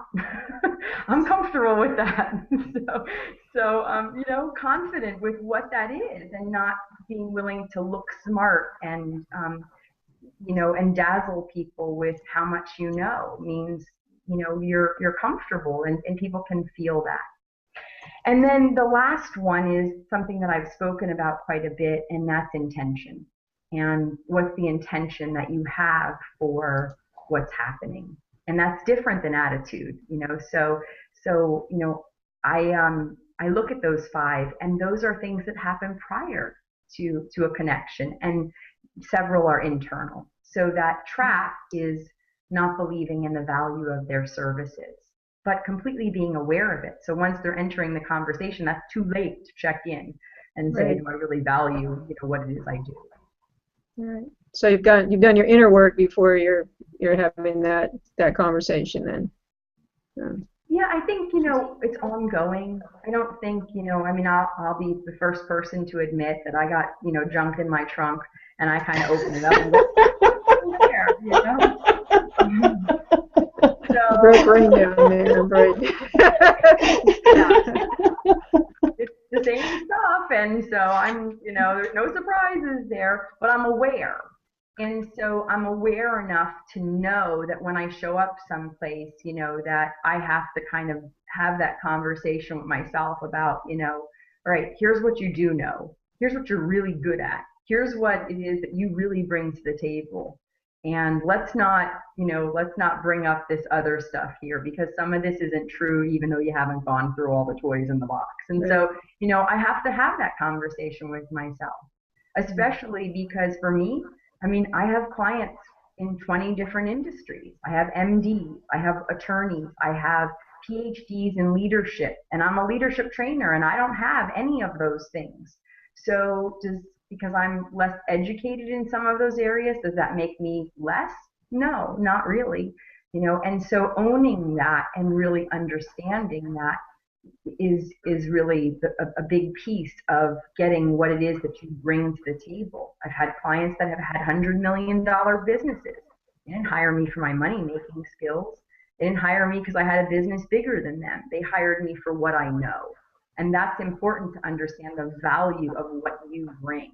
I'm comfortable with that. So, confident with what that is, and not being willing to look smart and, and dazzle people with how much you know means, you're comfortable and people can feel that. And then the last one is something that I've spoken about quite a bit, and that's intention. And what's the intention that you have for what's happening? And that's different than attitude, So, I look at those 5, and those are things that happen prior to a connection, and several are internal. So that trap is not believing in the value of their services, but completely being aware of it. So once they're entering the conversation, that's too late to check in and say, do I really value, what it is I do? Right. So you've done your inner work before you're having that conversation then. Yeah, I think it's ongoing. I don't think I'll be the first person to admit that I got junk in my trunk, and I kind of open it up and go there, So broke rain down there, right? It's the same stuff, and so I'm there's no surprises there, but I'm aware. And so I'm aware enough to know that when I show up someplace, that I have to kind of have that conversation with myself about, all right, here's what you do know. Here's what you're really good at. Here's what it is that you really bring to the table. And let's not bring up this other stuff here, because some of this isn't true, even though you haven't gone through all the toys in the box. And so, I have to have that conversation with myself, especially because for me, I have clients in 20 different industries. I have MDs, I have attorneys, I have PhDs in leadership, and I'm a leadership trainer, and I don't have any of those things. So because I'm less educated in some of those areas, does that make me less? No, not really. And so owning that and really understanding that is really a big piece of getting what it is that you bring to the table. I've had clients that have had $100 million businesses. They didn't hire me for my money-making skills. They didn't hire me because I had a business bigger than them. They hired me for what I know. And that's important to understand the value of what you bring.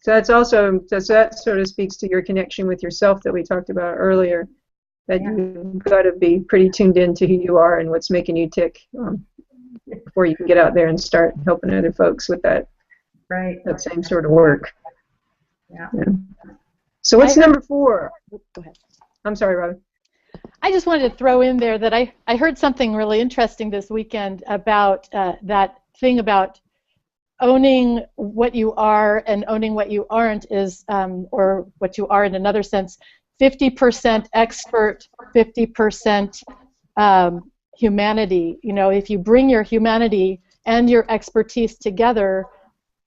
So that sort of speaks to your connection with yourself that we talked about earlier, that you've got to be pretty tuned in to who you are and what's making you tick before you can get out there and start helping other folks with that same sort of work. Yeah. So what's number 4? Go ahead. I'm sorry, Robin. I just wanted to throw in there that I heard something really interesting this weekend about that thing about owning what you are and owning what you aren't is, or what you are in another sense, 50% expert, 50% humanity. If you bring your humanity and your expertise together,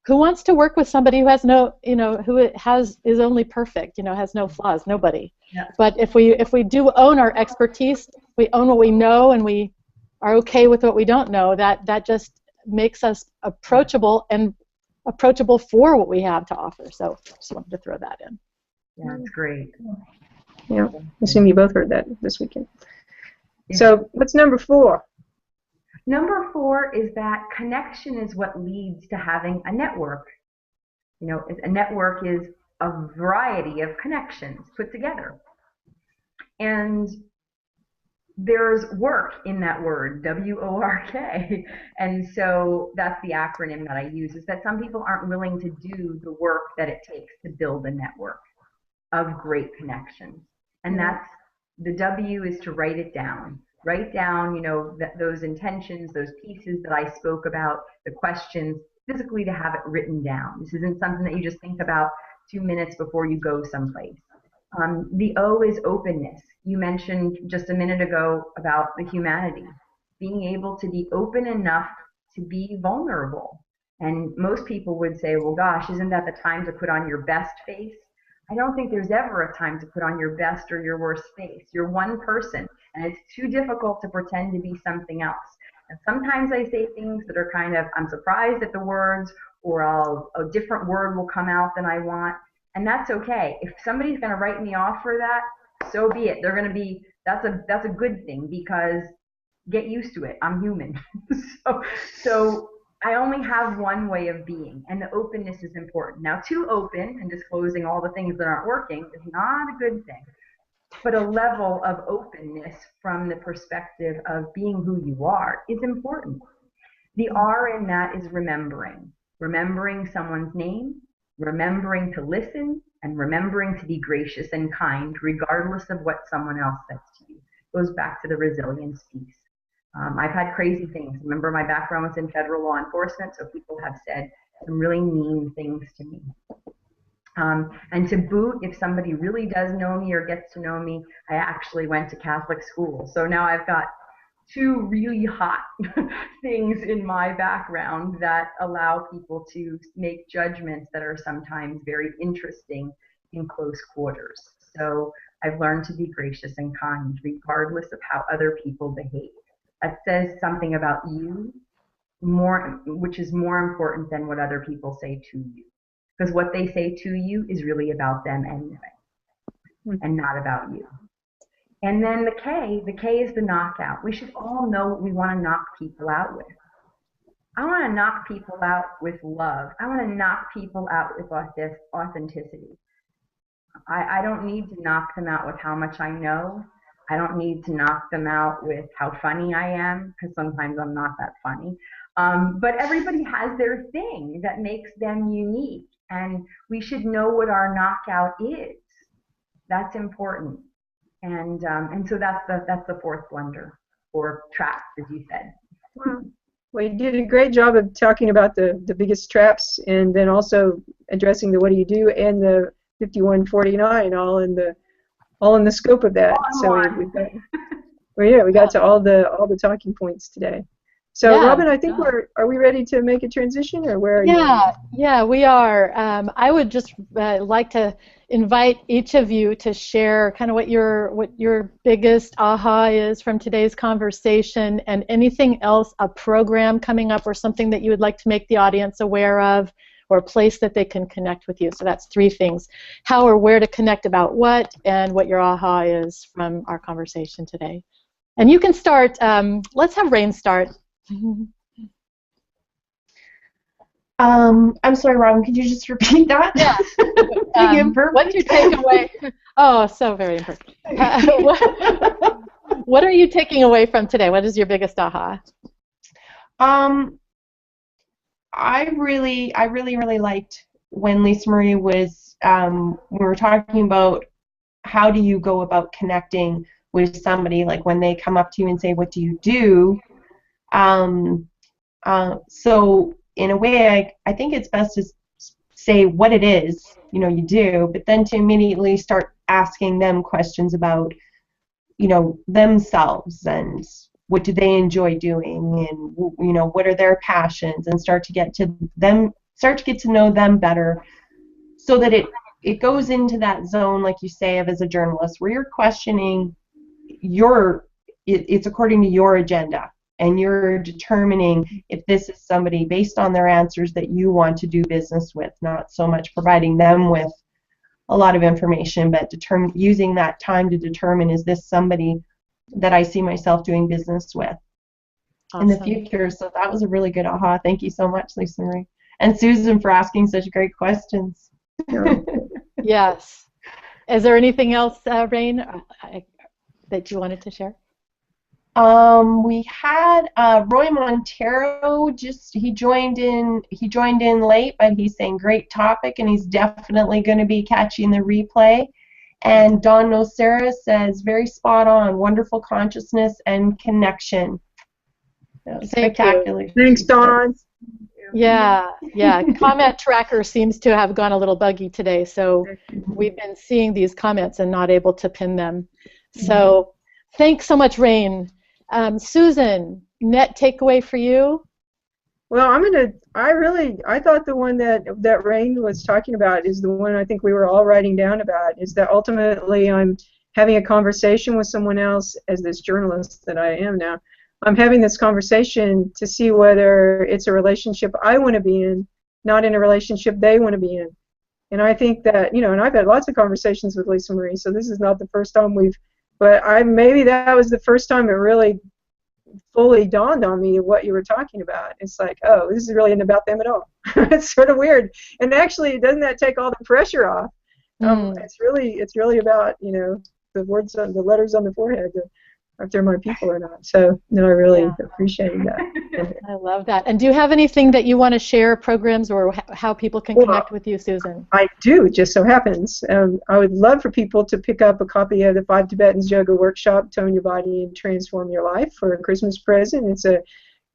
who wants to work with somebody who has no, is only perfect, has no flaws? Nobody. Yeah. But if we do own our expertise, we own what we know, and we are okay with what we don't know, that just makes us approachable and approachable for what we have to offer. So just wanted to throw that in. Yeah, that's great. Yeah, I assume you both heard that this weekend. Yeah. So what's number 4? Number 4 is that connection is what leads to having a network. A network is a variety of connections put together. And there's work in that word, W-O-R-K. And so that's the acronym that I use, is that some people aren't willing to do the work that it takes to build a network of great connections. And that's, the W is to write it down. Write down, those intentions, those pieces that I spoke about, the questions, physically to have it written down. This isn't something that you just think about 2 minutes before you go someplace. The O is openness. You mentioned just a minute ago about the humanity, being able to be open enough to be vulnerable. And most people would say, well, gosh, isn't that the time to put on your best face? I don't think there's ever a time to put on your best or your worst face. You're one person, and it's too difficult to pretend to be something else. And sometimes I say things that are kind of, I'm surprised at the words, or a different word will come out than I want. And that's okay. If somebody's going to write me off for that, so be it. They're going to be, that's a good thing, because get used to it. I'm human. So I only have one way of being, and the openness is important. Now, too open and disclosing all the things that aren't working is not a good thing. But a level of openness from the perspective of being who you are is important. The R in that is remembering. Remembering someone's name, remembering to listen, and remembering to be gracious and kind regardless of what someone else says to you. It goes back to the resilience piece. I've had crazy things. Remember, my background was in federal law enforcement, so people have said some really mean things to me. And to boot, if somebody really does know me or gets to know me, I actually went to Catholic school. So now I've got 2 really hot things in my background that allow people to make judgments that are sometimes very interesting in close quarters. So I've learned to be gracious and kind regardless of how other people behave. That says something about you, which is more important than what other people say to you. Because what they say to you is really about them anyway, and not about you. And then the K is the knockout. We should all know what we want to knock people out with. I want to knock people out with love. I want to knock people out with authenticity. I don't need to knock them out with how much I know. I don't need to knock them out with how funny I am, because sometimes I'm not that funny. But everybody has their thing that makes them unique, and we should know what our knockout is. That's important. And so that's the fourth blunder, or trap, as you said. Well, you did a great job of talking about the biggest traps, and then also addressing the what do you do and the 5149 all in the scope of that. So we got to all the talking points today. So yeah, Robin, I think are we ready to make a transition, or where are you? Yeah, we are. I would just like to invite each of you to share kind of what your biggest aha is from today's conversation, and anything else, a program coming up or something that you would like to make the audience aware of, or a place that they can connect with you. So that's 3 things: how or where to connect about what, and what your aha is from our conversation today. And you can start. Let's have Rain start. I'm sorry, Robin, could you just repeat that? Yeah. What's your takeaway? Oh, so very important. What are you taking away from today? What is your biggest aha? I really liked when Lisa Marie was, we were talking about how do you go about connecting with somebody, like when they come up to you and say, what do you do? So in a way, I think it's best to say what it is, you do, but then to immediately start asking them questions about, themselves, and what do they enjoy doing, and, what are their passions, and start to get to know them better, so that it goes into that zone, like you say, of as a journalist, where you're questioning it's according to your agenda. And you're determining if this is somebody based on their answers that you want to do business with, not so much providing them with a lot of information, but using that time to determine, is this somebody that I see myself doing business with in the future? So that was a really good aha. Thank you so much, Lisa Marie. And Susan, for asking such great questions. Yes. Is there anything else, Rain, that you wanted to share? We had Roy Montero. He joined in late, but he's saying great topic, and he's definitely going to be catching the replay. And Don Nocera says very spot on, wonderful consciousness and connection. Spectacular. Thanks, Don. Yeah. Comment tracker seems to have gone a little buggy today, so we've been seeing these comments and not able to pin them. So thanks so much, Rain. Susan, net takeaway for you? Well, I thought the one that Rain was talking about is the one I think we were all writing down about, is that ultimately I'm having a conversation with someone else, as this journalist that I am now. I'm having this conversation to see whether it's a relationship I want to be in, not in a relationship they want to be in. And I think that, and I've had lots of conversations with Lisa Marie, so this is not the first time maybe that was the first time it really fully dawned on me what you were talking about. It's like, oh, this is really not about them at all. It's sort of weird. And actually, doesn't that take all the pressure off? It's really about, the words on the letters on the forehead, if they're my people or not. So I really appreciate that. I love that. And do you have anything that you want to share, programs, or how people can connect with you, Susan? I do, just so happens. I would love for people to pick up a copy of the 5 Tibetans Yoga Workshop, Tone Your Body and Transform Your Life, for a Christmas present. It's a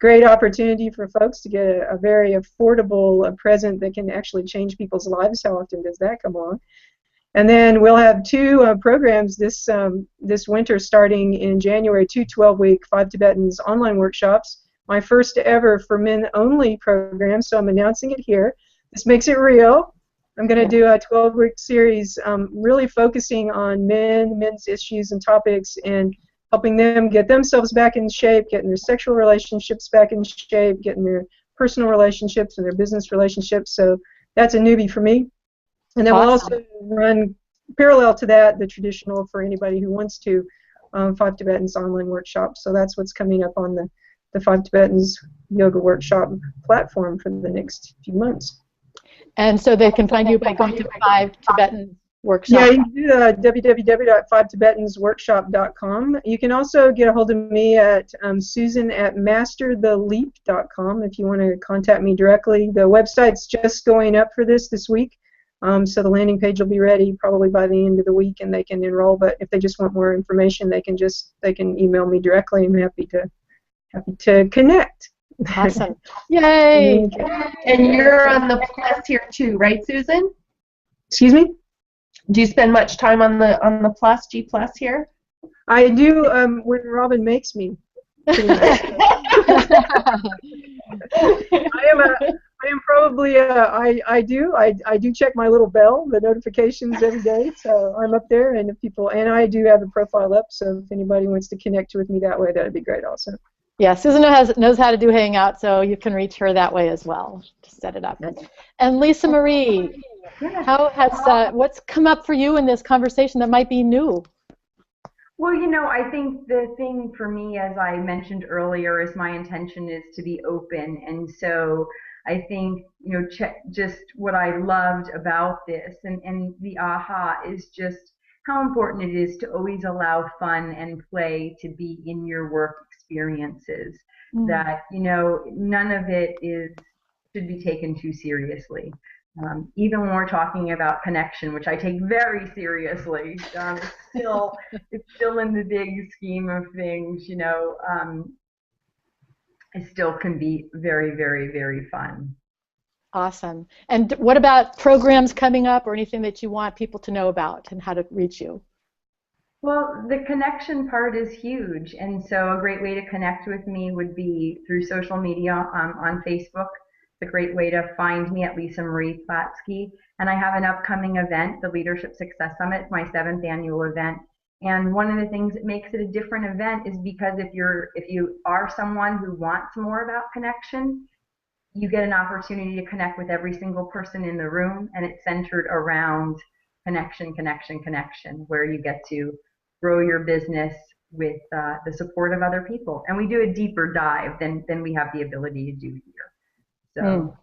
great opportunity for folks to get a very affordable present that can actually change people's lives. How often does that come along? And then we'll have 2 programs this winter, starting in January, 2 12-week 5 Tibetans online workshops. My first ever for men-only program, so I'm announcing it here. This makes it real. I'm going to do a 12-week series really focusing on men's issues and topics, and helping them get themselves back in shape, getting their sexual relationships back in shape, getting their personal relationships and their business relationships. So that's a newbie for me. And then we'll also run, parallel to that, the traditional for anybody who wants to, 5 Tibetans online workshop. So that's what's coming up on the 5 Tibetans Yoga Workshop platform for the next few months. And so they can find you by going to 5Tibetans workshop? Yeah, you can do www.5tibetansworkshop.com. You can also get a hold of me at susan@mastertheleap.com if you want to contact me directly. The website's just going up for this week, so the landing page will be ready probably by the end of the week, and they can enroll. But if they just want more information, they can email me directly. I'm happy to connect. Awesome. Yay! And you're on the Plus here too, right, Susan? Excuse me? Do you spend much time on the Plus, G Plus here? I do when Robin makes me. Pretty much. I am probably I do check my little bell, the notifications every day, so I'm up there, and I do have a profile up, so if anybody wants to connect with me that way, that'd be great also. Yeah, Susan knows how to do Hangout, so you can reach her that way as well to set it up. And Lisa Marie, how has what's come up for you in this conversation that might be new? Well, I think the thing for me, as I mentioned earlier, is my intention is to be open, and so I think just what I loved about this and the aha is just how important it is to always allow fun and play to be in your work experiences. That none of it should be taken too seriously. Even when we're talking about connection, which I take very seriously, it's still in the big scheme of things. It still can be very, very, very fun. Awesome. And what about programs coming up or anything that you want people to know about and how to reach you? Well, the connection part is huge, and so a great way to connect with me would be through social media on Facebook. It's a great way to find me at Lisa Marie Platsky. And I have an upcoming event, the Leadership Success Summit, my 7th annual event. And one of the things that makes it a different event is because if you are someone who wants more about connection, you get an opportunity to connect with every single person in the room, and it's centered around connection, connection, connection, where you get to grow your business with the support of other people. And we do a deeper dive than we have the ability to do here. So,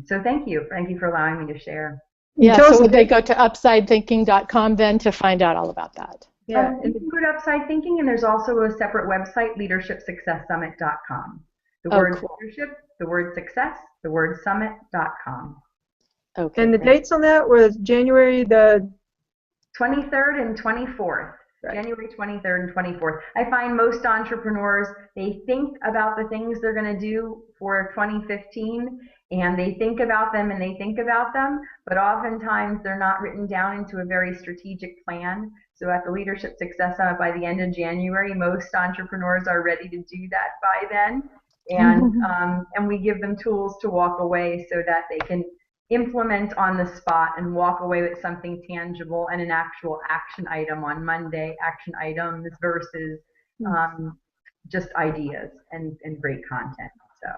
so thank you. Thank you for allowing me to share. Yeah, so would they go to upsidethinking.com then to find out all about that? Yeah, you can go to Upside Thinking, and there's also a separate website, leadershipsuccesssummit.com. The word leadership, the word success, the word summit.com. Okay. And the dates on that was January the 23rd and 24th. Right. January 23rd and 24th. I find most entrepreneurs, they think about the things they're going to do for 2015, and they think about them and they think about them, but oftentimes they're not written down into a very strategic plan. So at the Leadership Success Summit, by the end of January, most entrepreneurs are ready to do that by then, and we give them tools to walk away so that they can implement on the spot and walk away with something tangible and an actual action item on Monday, action items versus just ideas and great content. So.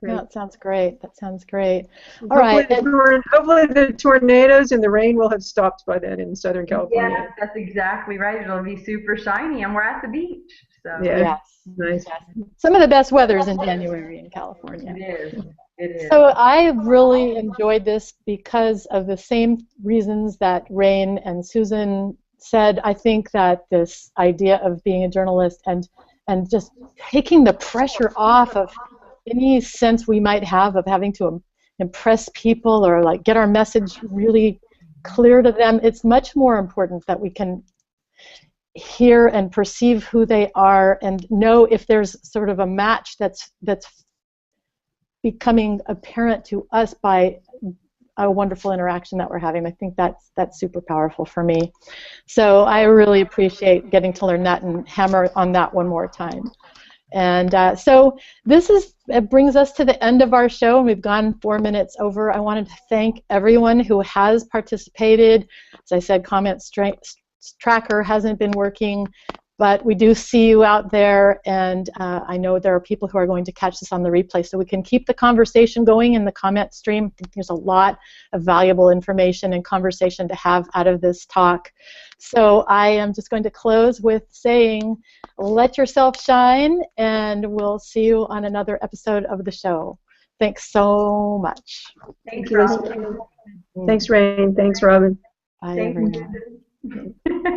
Yeah, that sounds great. That sounds great. All right. Hopefully the tornadoes and the rain will have stopped by then in Southern California. Yeah, that's exactly right. It'll be super shiny, and we're at the beach. So. Yeah. Yes. Nice. Some of the best weather's in January in California. It is. It is. So I really enjoyed this because of the same reasons that Rain and Susan said. I think that this idea of being a journalist and just taking the pressure off of any sense we might have of having to impress people or like get our message really clear to them, it's much more important that we can hear and perceive who they are and know if there's sort of a match that's becoming apparent to us by a wonderful interaction that we're having. I think that's super powerful for me. So I really appreciate getting to learn that and hammer on that one more time. And so it brings us to the end of our show, and we've gone 4 minutes over. I wanted to thank everyone who has participated. As I said, comments tracker hasn't been working, but we do see you out there, and I know there are people who are going to catch this on the replay, so we can keep the conversation going in the comment stream. I think there's a lot of valuable information and conversation to have out of this talk. So I am just going to close with saying, let yourself shine, and we'll see you on another episode of the show. Thanks so much. Thanks, Robin. Thanks, Rain. Thanks, Robin. Bye, Thank everyone. you.